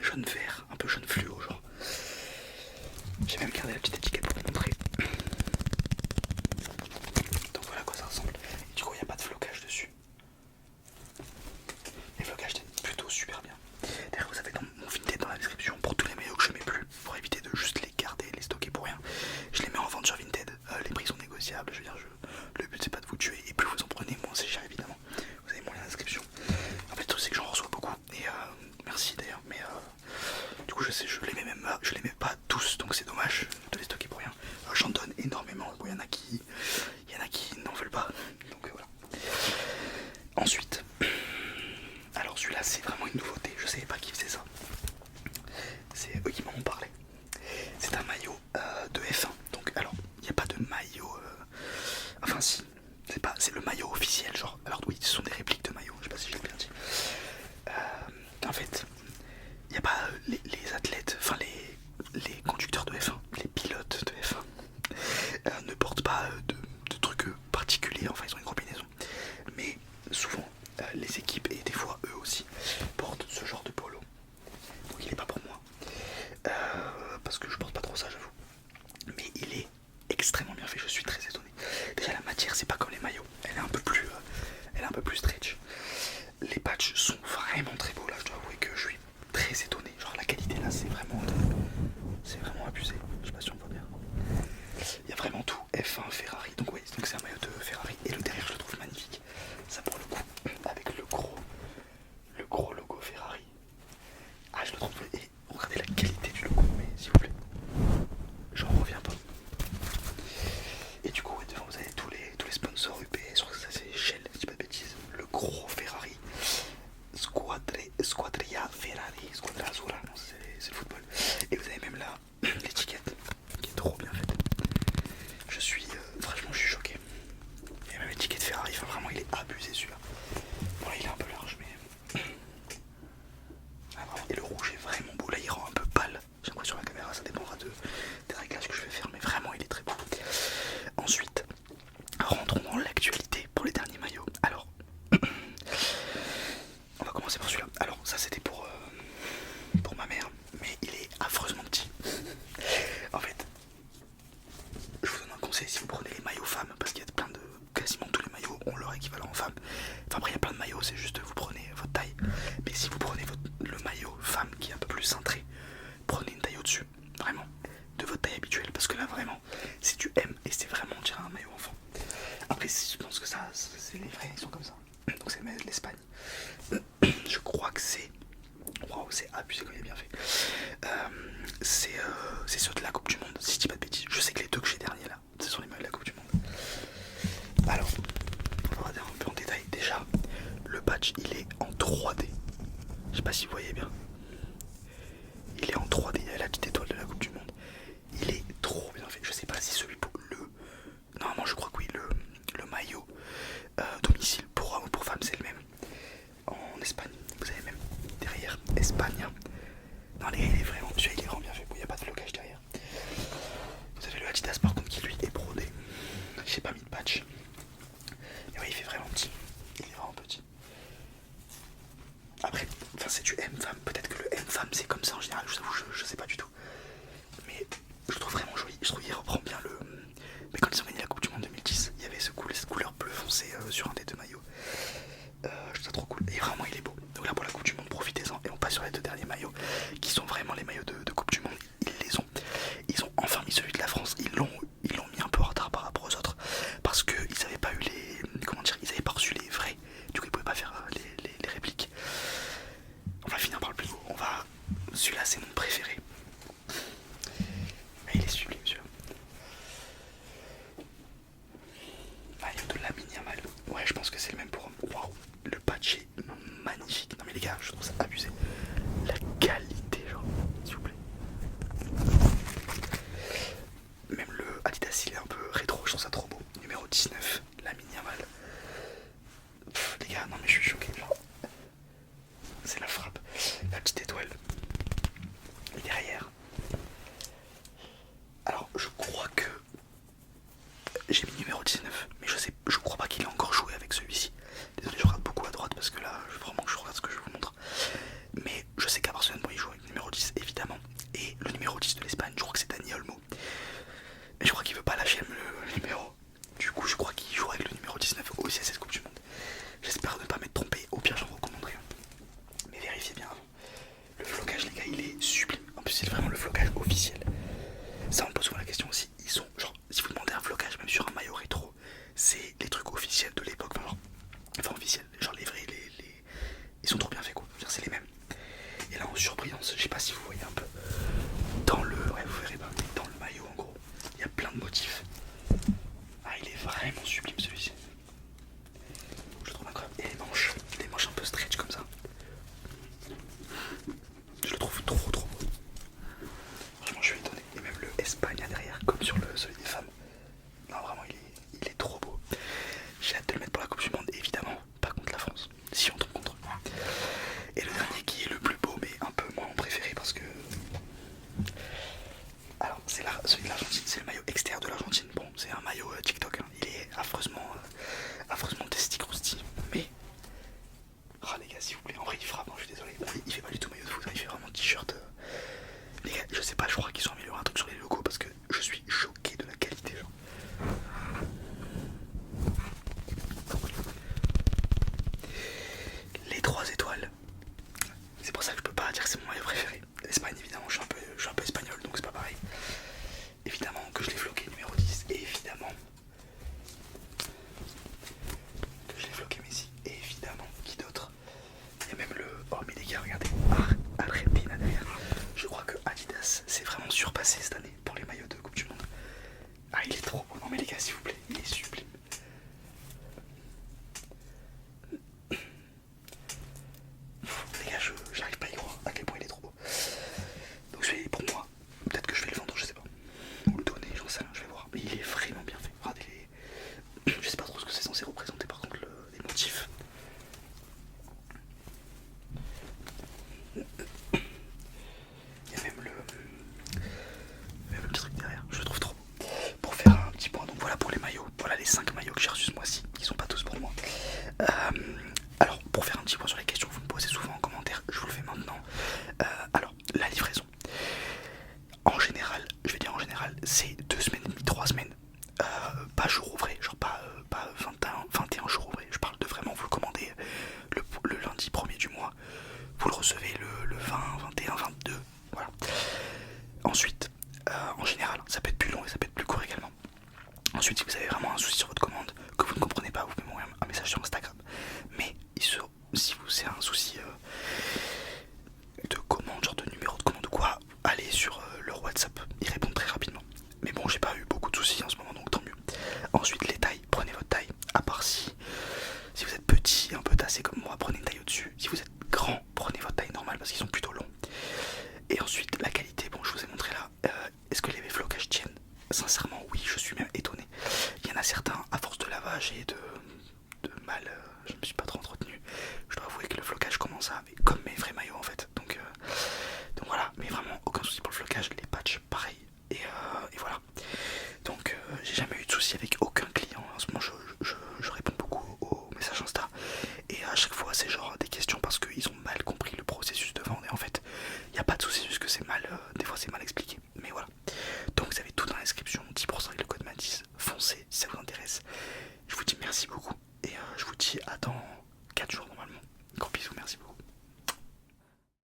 jaune vert, un peu jaune fluo genre. J'ai même gardé la petite étiquette pour vous montrer. Donc voilà à quoi ça ressemble. Et du coup il n'y a pas de flocage dessus. Les flocages tiennent plutôt super bien. D'ailleurs vous avez dans mon Vinted dans la description pour tous les maillots que je mets plus, pour éviter de juste les garder, les stocker pour rien. Je les mets en vente sur Vinted, les prix sont négociables, je veux dire le but c'est pas de vous tuer et plus vous en prenez moins c'est cher évidemment. Vous avez mon lien dans la description. En fait le truc c'est que j'en reçois beaucoup et merci d'ailleurs mais du coup je sais je les mets pas tous donc c'est dommage de les stocker pour rien. J'en donne énormément, bon, il y en a qui n'en veulent pas donc voilà. Ensuite, alors celui-là c'est vraiment une nouveauté, je savais pas qui faisait ça. C'est eux qui m'en ont parlé. C'est un maillot de F1. Donc alors, il n'y a pas de maillot. Enfin si, c'est le maillot officiel genre. Alors oui, ce sont des répliques de maillots, je sais pas si je l'ai bien dit. En fait, il n'y a pas les athlètes, enfin les conducteurs de F1, les pilotes de F1 ne portent pas de trucs particuliers, enfin ils ont une combinaison. Mais souvent, les équipes et des fois eux aussi portent ce genre de polo. Donc il est pas pour moi. Parce que je porte pas trop ça j'avoue. Mais il est extrêmement bien fait, je suis très étonné. Déjà la matière c'est pas comme les maillots, elle est un peu plus stretch. Les patchs sont vraiment très beaux là, je dois avouer que je suis très étonné. Genre la qualité là c'est vraiment abusé, je sais pas si on voit bien. Il y a vraiment tout, F1, Ferrari, donc oui, donc c'est un maillot de Ferrari. Et le derrière je le trouve magnifique. Ça pour le coup, avec le gros logo Ferrari. Ah je le trouve, et regardez la qualité du logo, mais s'il vous plaît. J'en reviens pas. Et du coup, ouais, devant vous avez tous les sponsors UPS, je crois que ça c'est Shell, si je dis pas de bêtises. Le gros Ferrari. Squadria Ferrari, Squadra Azzurra, non c'est le football. Et vous avez même là l'étiquette qui est trop bien faite. Franchement je suis choqué. Il y a même l'étiquette Ferrari, enfin vraiment il est abusé celui-là. Bon là il est un peu large mais... Ah, vraiment. Et le rouge est vraiment beau, là il rend un peu pâle. J'ai l'impression que la caméra ça dépendra des réglages que je vais faire, mais vraiment il est très beau. Ensuite, rentrons dans l'actualité pour les derniers maillots. Alors, on va commencer par celui-là. Alors ça c'était pour ma mère, mais il est affreusement petit. En fait, je vous donne un conseil si vous prenez les maillots femmes, parce qu'il y a quasiment tous les maillots ont leur équivalent en femme. Enfin après il y a plein de maillots, c'est juste vous prenez votre taille. Mais si vous prenez le maillot femme qui est un peu plus cintré, prenez une taille au-dessus, vraiment, de votre taille habituelle, parce que là vraiment, c'est du M et c'est vraiment on dirait un maillot enfant. Après je pense que ça, c'est les vrais, ils sont comme ça. Donc c'est le maillot de l'Espagne. Je crois que c'est... Waouh, c'est abusé quand il est bien fait. C'est ceux de la Coupe du Monde, si je dis pas de bêtises. Je sais que les deux que j'ai derniers là, ce sont les maillots de la Coupe du Monde. Alors, on va regarder un peu en détail. Déjà, le patch il est en 3D. Je sais pas si vous voyez bien. Il est en 3D, il y a la petite étoile de la Coupe du Monde. Il est trop bien fait. Je sais pas si celui pour le... Normalement je crois que oui, le maillot domicile pour hommes ou pour femmes c'est le même. En Espagne, vous avez même derrière Espagne. Non les gars il est vraiment, celui-là il est vraiment bien fait. Il n'y a pas de flocage derrière. Vous avez le Adidas par contre qui lui est brodé. J'ai pas mis de patch. Mais oui il fait vraiment petit. Il est vraiment petit. Après, enfin c'est du M-femme, peut-être que le M-femme c'est comme ça en général, je vous avoue, je sais pas du tout. Mais je le trouve vraiment joli, je trouve qu'il reprend bien le... Mais quand ils ont gagné la Coupe du Monde 2010, il y avait cette couleur bleu foncé sur un des deux maillots. Je trouve ça trop cool, et vraiment il est beau. Donc là pour la Coupe du Monde, profitez-en, et on passe sur les deux derniers maillots, qui sont vraiment les maillots de Coupe du Monde. Ils ont enfin mis celui de la France, ils l'ont mis un peu en retard par rapport aux autres, parce qu'ils avaient pas eu ils avaient pas reçu les vrais, du coup ils pouvaient pas faire les répliques. On va finir par le plus beau, celui-là c'est mon préféré. Mais il est sublime celui-là. Maillot de Lamine Yamal. Ouais je pense que c'est le même pour homme. Waouh, le patch est magnifique. Non mais les gars, je trouve ça abusé. La qualité genre, s'il vous plaît. Même le Adidas il est un peu rétro, je trouve ça trop beau. Numéro 19, Lamine Yamal. Les gars, non mais je suis choqué genre. C'est la frappe. La petite étoile. Et derrière. Alors je crois que j'ai mis numéro 19, mais je crois pas qu'il ait encore joué avec celui-ci. Désolé, je regarde beaucoup à droite parce que là, vraiment que je regarde ce que je vous montre. Mais je d'Espagne, je crois que c'est Dani Olmo. Et je crois qu'il veut pas lâcher le numéro. Du coup, je crois qu'il jouera avec le numéro 19 aussi à cette Coupe du Monde. J'espère ne pas m'être trompé, au pire j'en recommanderai un. Mais vérifiez bien avant. Le flocage, les gars, il est sublime. En plus, c'est vraiment le flocage officiel. Ça, on me pose souvent la question aussi. Ils sont, genre, si vous demandez un flocage, même sur un maillot rétro, c'est les trucs officiels de l'époque. Enfin, officiels, genre les vrais, ils sont trop bien faits, quoi. C'est les mêmes. Et là, en surbrillance, je sais pas si vous voyez un peu. Dans le. Ouais, vous verrez pas, mais dans le maillot, en gros, il y a plein de motifs. Ah, il est vraiment sublime celui-ci. Je le trouve incroyable. Et les manches un peu stretch comme ça. Je le trouve trop beau. Franchement, je suis étonné. Et même le Espagne derrière, comme sur celui des femmes. Non, vraiment, il est trop beau. J'ai hâte de le mettre pour la Coupe du Monde, évidemment, pas contre la France. Si on tombe contre eux. Et le dernier qui est le plus beau, mais un peu moins préféré parce que. Alors, c'est celui de l'Argentine, c'est le maillot extérieur de l'Argentine. Bon, c'est un maillot TikTok, hein. Il est affreusement testicrousti. Mais. Ah, les gars, s'il vous plaît, en vrai, il frappe, non, je suis désolé. Il fait pas du tout maillot de foot, hein, il fait vraiment t-shirt. Les gars, je sais pas, je crois qu'ils ont amélioré un truc sur les logos parce que je suis choqué de la qualité, genre. Les 3 étoiles. C'est pour ça que je peux pas dire que c'est mon maillot préféré. L'Espagne, évidemment, je suis un peu espagnol, donc c'est pas pareil. Évidemment que je l'ai floqué numéro 10, et évidemment que je l'ai floqué Messi, et évidemment qui d'autre. Il y a même le. Oh mais les gars, regardez, Argentina derrière. Je crois que Adidas s'est vraiment surpassé cette année pour les maillots de Coupe du Monde. Ah, il est trop beau. Non mais les gars, s'il vous plaît, il est sublime. Les gars, j'arrive pas à y croire à quel point il est trop beau. Donc celui pour moi, peut-être que je vais le vendre, je sais pas. Ou le donner, j'en sais rien, je vais voir. Mais il est vraiment bien fait. Regardez je sais pas trop ce que c'est censé représenter par contre les motifs. Il y a même le petit truc derrière, je le trouve trop beau. Pour faire un petit point, donc voilà pour les maillots. Voilà les 5 maillots que j'ai reçus ce mois-ci, qui sont pas tous pour moi. Alors pour faire un petit point sur les questions que vous me posez souvent en commentaire, je vous le fais maintenant. Alors la livraison, en général, je vais dire en général, c'est 2 semaines et demie, 3 semaines. Pas jour ouvré, genre pas 21 jours ouvrés. Je parle de vraiment vous le commandez le lundi 1er du mois, vous le recevez le 20, 21, 22, voilà. Ensuite, en général, ça peut être plus long et ça peut être plus court également. Ensuite, si vous avez vraiment un souci sur votre commande, que vous ne comprenez pas, vous pouvez m'envoyer un message sur Instagram. Mais si c'est un souci de commande, genre de numéro de commande ou quoi, allez sur leur WhatsApp, ils répondent très rapidement. Mais bon, j'ai pas eu beaucoup de soucis en ce moment, donc tant mieux. Ensuite, les tailles, prenez votre taille, à part si vous êtes petit, un peu tassé comme moi, prenez une taille au-dessus. Si vous êtes grand, prenez votre taille normale parce qu'ils sont plutôt longs. Et ensuite, la qualité, bon, je vous ai montré là. Est-ce que les flocages tiennent? Sincèrement, oui, je suis même étonné. Il y en a certains, à force de lavage et de mal, je me suis pas trop entretenu. Je dois avouer que le flocage commence à, comme mes vrais maillots